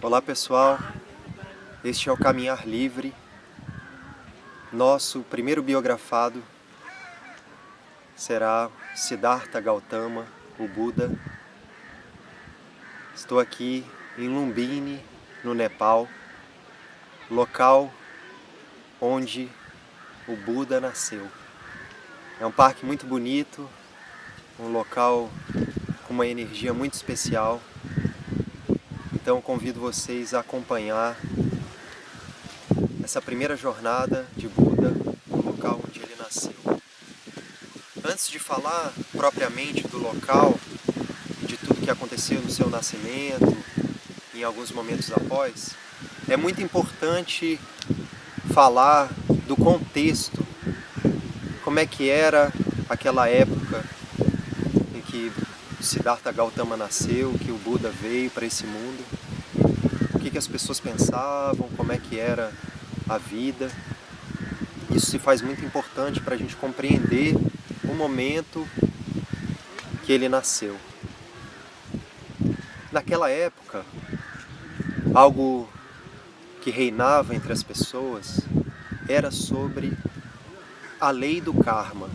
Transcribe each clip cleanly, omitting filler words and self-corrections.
Olá pessoal, este é o Caminhar Livre, nosso primeiro biografado será Siddhartha Gautama, o Buda. Estou aqui em Lumbini, no Nepal, local onde o Buda nasceu. É um parque muito bonito, um local com uma energia muito especial. Então convido vocês a acompanhar essa primeira jornada de Buda no local onde ele nasceu. Antes de falar propriamente do local e de tudo que aconteceu no seu nascimento, em alguns momentos após, é muito importante falar do contexto, como é que era aquela época em que Siddhartha Gautama nasceu, que o Buda veio para esse mundo, o que as pessoas pensavam, como é que era a vida. Isso se faz muito importante para a gente compreender o momento que ele nasceu. Naquela época, algo que reinava entre as pessoas era sobre a lei do karma.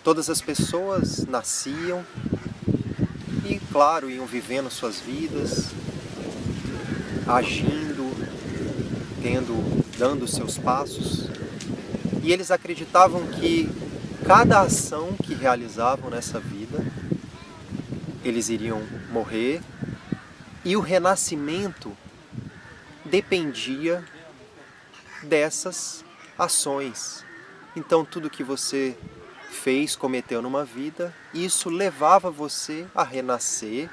Todas as pessoas nasciam e, claro, iam vivendo suas vidas, agindo, dando seus passos, e eles acreditavam que cada ação que realizavam nessa vida, eles iriam morrer, e o renascimento dependia dessas ações. Então tudo que você fez, cometeu numa vida, isso levava você a renascer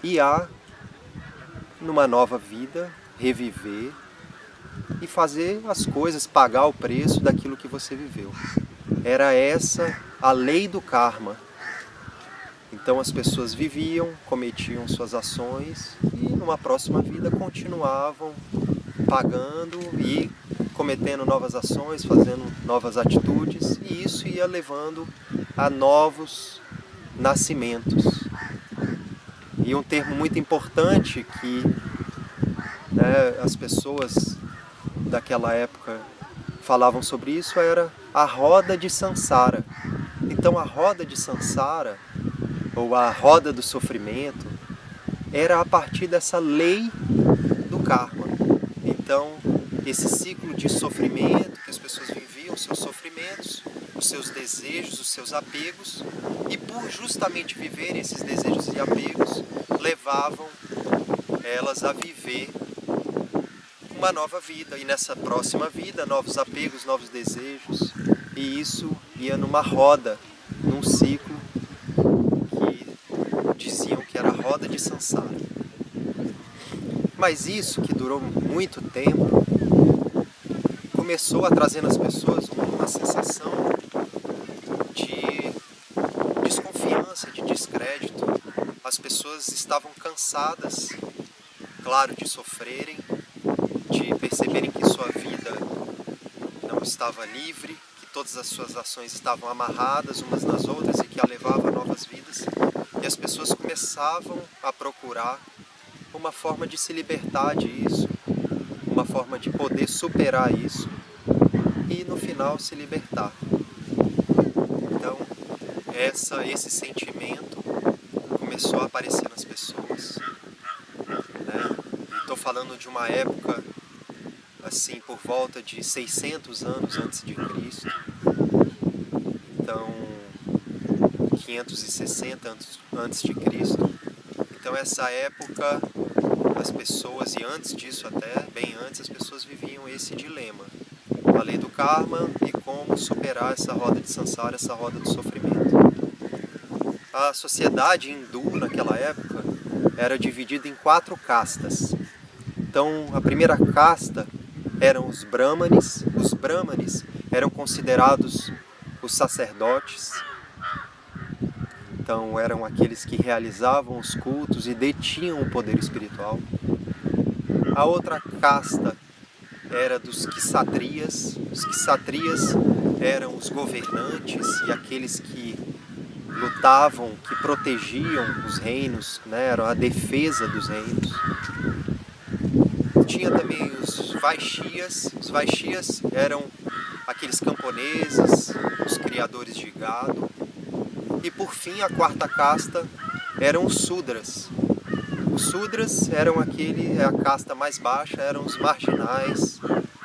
e a, numa nova vida, reviver e fazer as coisas, pagar o preço daquilo que você viveu. Era essa a lei do karma. Então as pessoas viviam, cometiam suas ações e numa próxima vida continuavam pagando e cometendo novas ações, fazendo novas atitudes, e isso ia levando a novos nascimentos. E um termo muito importante que as pessoas daquela época falavam sobre isso era a roda de Sansara. Então a roda de Sansara, ou a roda do sofrimento, era a partir dessa lei do karma. Então esse ciclo de sofrimento, que as pessoas viviam os seus sofrimentos, os seus desejos, os seus apegos, e por justamente viver esses desejos e apegos, levavam elas a viver uma nova vida, e nessa próxima vida, novos apegos, novos desejos, e isso ia numa roda, num ciclo que diziam que era a roda de Sansara. Mas isso, que durou muito tempo, começou a trazer nas pessoas uma sensação de desconfiança, de descrédito. As pessoas estavam cansadas, claro, de sofrerem, de perceberem que sua vida não estava livre, que todas as suas ações estavam amarradas umas nas outras e que a levavam a novas vidas. E as pessoas começavam a procurar uma forma de se libertar disso, uma forma de poder superar isso e no final se libertar. Então esse sentimento começou a aparecer nas pessoas, né? Estou falando de uma época assim por volta de 600 anos antes de Cristo, então 560 antes de Cristo. Então essa época as pessoas, e antes disso até, bem antes, as pessoas viviam esse dilema, a lei do karma e como superar essa roda de Sansara, essa roda do sofrimento. A sociedade hindu naquela época era dividida em 4 castas. Então a primeira casta eram os brahmanes. Os brahmanes eram considerados os sacerdotes. Então eram aqueles que realizavam os cultos e detinham o poder espiritual. A outra casta era dos kshatriyas. Os kshatriyas eram os governantes e aqueles que lutavam, que protegiam os reinos, né? Eram a defesa dos reinos. Tinha também os Vaishyas. Os Vaishyas eram aqueles camponeses, os criadores de gado. E por fim, a quarta casta eram os Sudras. Os Sudras eram a casta mais baixa, eram os marginais,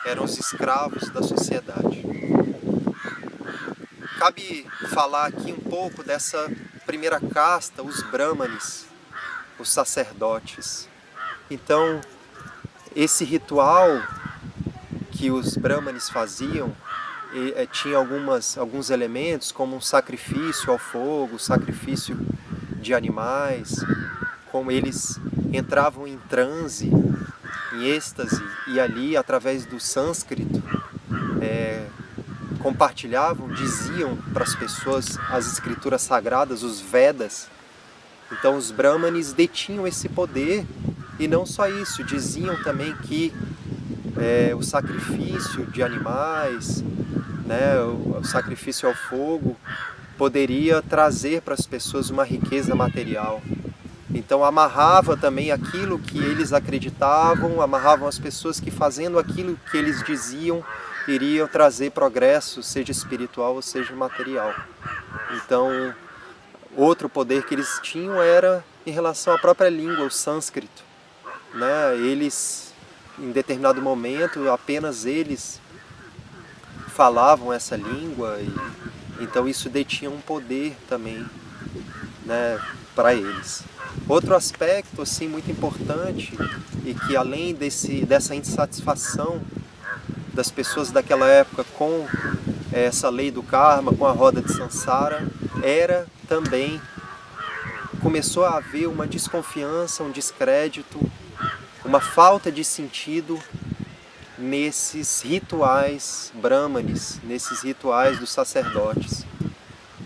eram os escravos da sociedade. Cabe falar aqui um pouco dessa primeira casta, os Brahmanes, os sacerdotes. Então, esse ritual que os Brahmanes faziam tinha alguns elementos, como um sacrifício ao fogo, sacrifício de animais, como eles entravam em transe, em êxtase, e ali, através do sânscrito, compartilhavam, diziam para as pessoas as escrituras sagradas, os Vedas. Então os Brahmanes detinham esse poder, e não só isso, diziam também que o sacrifício de animais, né, o sacrifício ao fogo, poderia trazer para as pessoas uma riqueza material. Então amarrava também aquilo que eles acreditavam, amarravam as pessoas que fazendo aquilo que eles diziam iriam trazer progresso, seja espiritual ou seja material. Então, outro poder que eles tinham era em relação à própria língua, o sânscrito, né? Eles, em determinado momento, apenas eles falavam essa língua, e então isso detinha um poder também, né, para eles. Outro aspecto assim muito importante, e que além dessa insatisfação das pessoas daquela época com essa lei do karma, com a roda de Sansara, era também, começou a haver uma desconfiança, um descrédito, uma falta de sentido nesses rituais brahmanes, nesses rituais dos sacerdotes.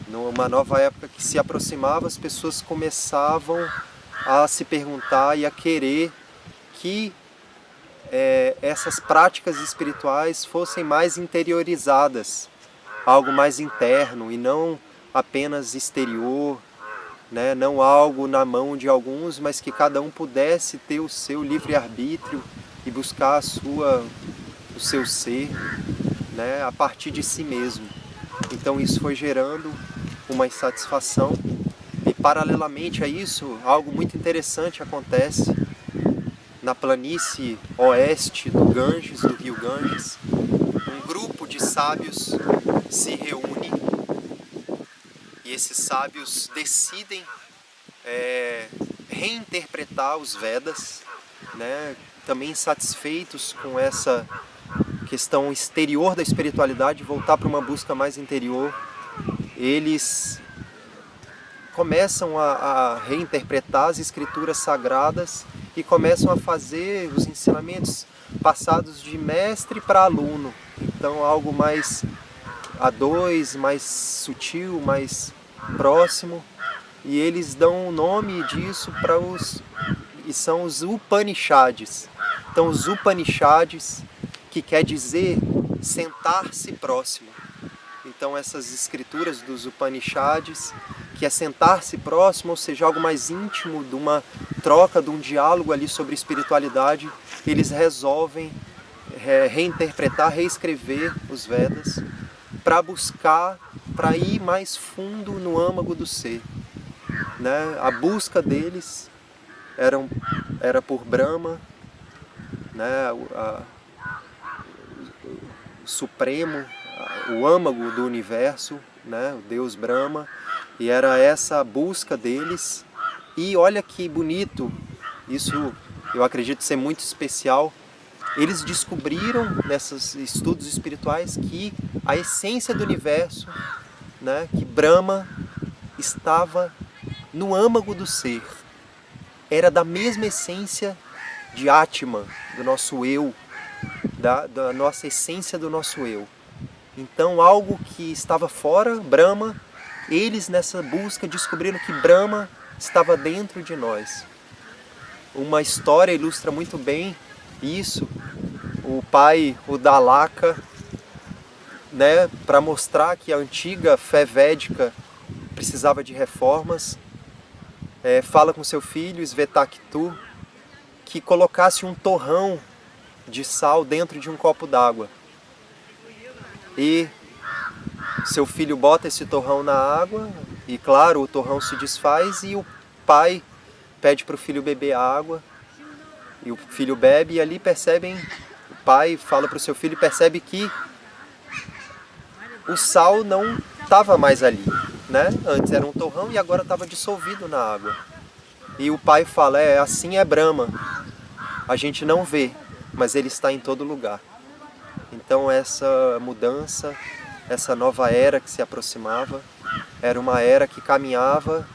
Numa nova época que se aproximava, as pessoas começavam a se perguntar e a querer que essas práticas espirituais fossem mais interiorizadas, algo mais interno e não apenas exterior, né? Não algo na mão de alguns, mas que cada um pudesse ter o seu livre-arbítrio e buscar o seu ser, né? A partir de si mesmo. Então isso foi gerando uma insatisfação, e paralelamente a isso, algo muito interessante acontece na planície oeste do Ganges, do rio Ganges. Um grupo de sábios se reúne, e esses sábios decidem reinterpretar os Vedas, né? Também satisfeitos com essa questão exterior da espiritualidade, voltar para uma busca mais interior. Eles começam a reinterpretar as escrituras sagradas e começam a fazer os ensinamentos passados de mestre para aluno. Então algo mais a dois, mais sutil, mais próximo. E eles dão o nome disso e são os Upanishads. Então os Upanishads, que quer dizer sentar-se próximo. Então essas escrituras dos Upanishads, que é sentar-se próximo, ou seja, algo mais íntimo, de uma troca, de um diálogo ali sobre espiritualidade, eles resolvem reinterpretar, reescrever os Vedas para buscar, para ir mais fundo no âmago do ser, né? A busca deles era por Brahma, né? O Supremo, o âmago do universo, né? O Deus Brahma, e era essa a busca deles. E olha que bonito, isso eu acredito ser muito especial, eles descobriram nesses estudos espirituais que a essência do universo, né? Que Brahma estava no âmago do ser, era da mesma essência de Atman, do nosso eu, da nossa essência do nosso eu. Então algo que estava fora, Brahma, eles nessa busca descobriram que Brahma estava dentro de nós. Uma história ilustra muito bem isso. O pai, o Dalaka, né, para mostrar que a antiga fé védica precisava de reformas, fala com seu filho, Svetaktu, que colocasse um torrão de sal dentro de um copo d'água. E seu filho bota esse torrão na água, e claro, o torrão se desfaz, e o pai pede para o filho beber água, e o filho bebe, e ali o pai fala para o seu filho e percebe que o sal não estava mais ali, né? Antes era um torrão e agora estava dissolvido na água. E o pai fala, assim é Brahma, a gente não vê, mas ele está em todo lugar. Então essa mudança, essa nova era que se aproximava, era uma era que caminhava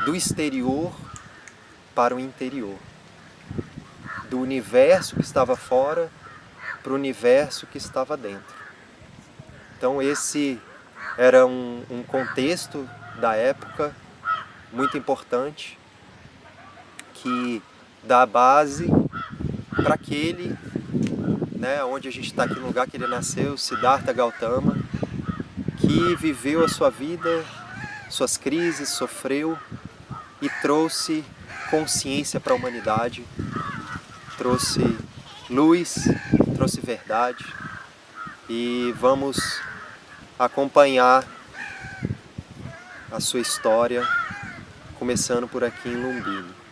do exterior para o interior, do universo que estava fora para o universo que estava dentro. Então esse era um contexto da época muito importante, que dá base para aquele, onde a gente está aqui no lugar que ele nasceu, Siddhartha Gautama, que viveu a sua vida, suas crises, sofreu e trouxe consciência para a humanidade, trouxe luz, trouxe verdade, e vamos acompanhar a sua história, começando por aqui em Lumbini.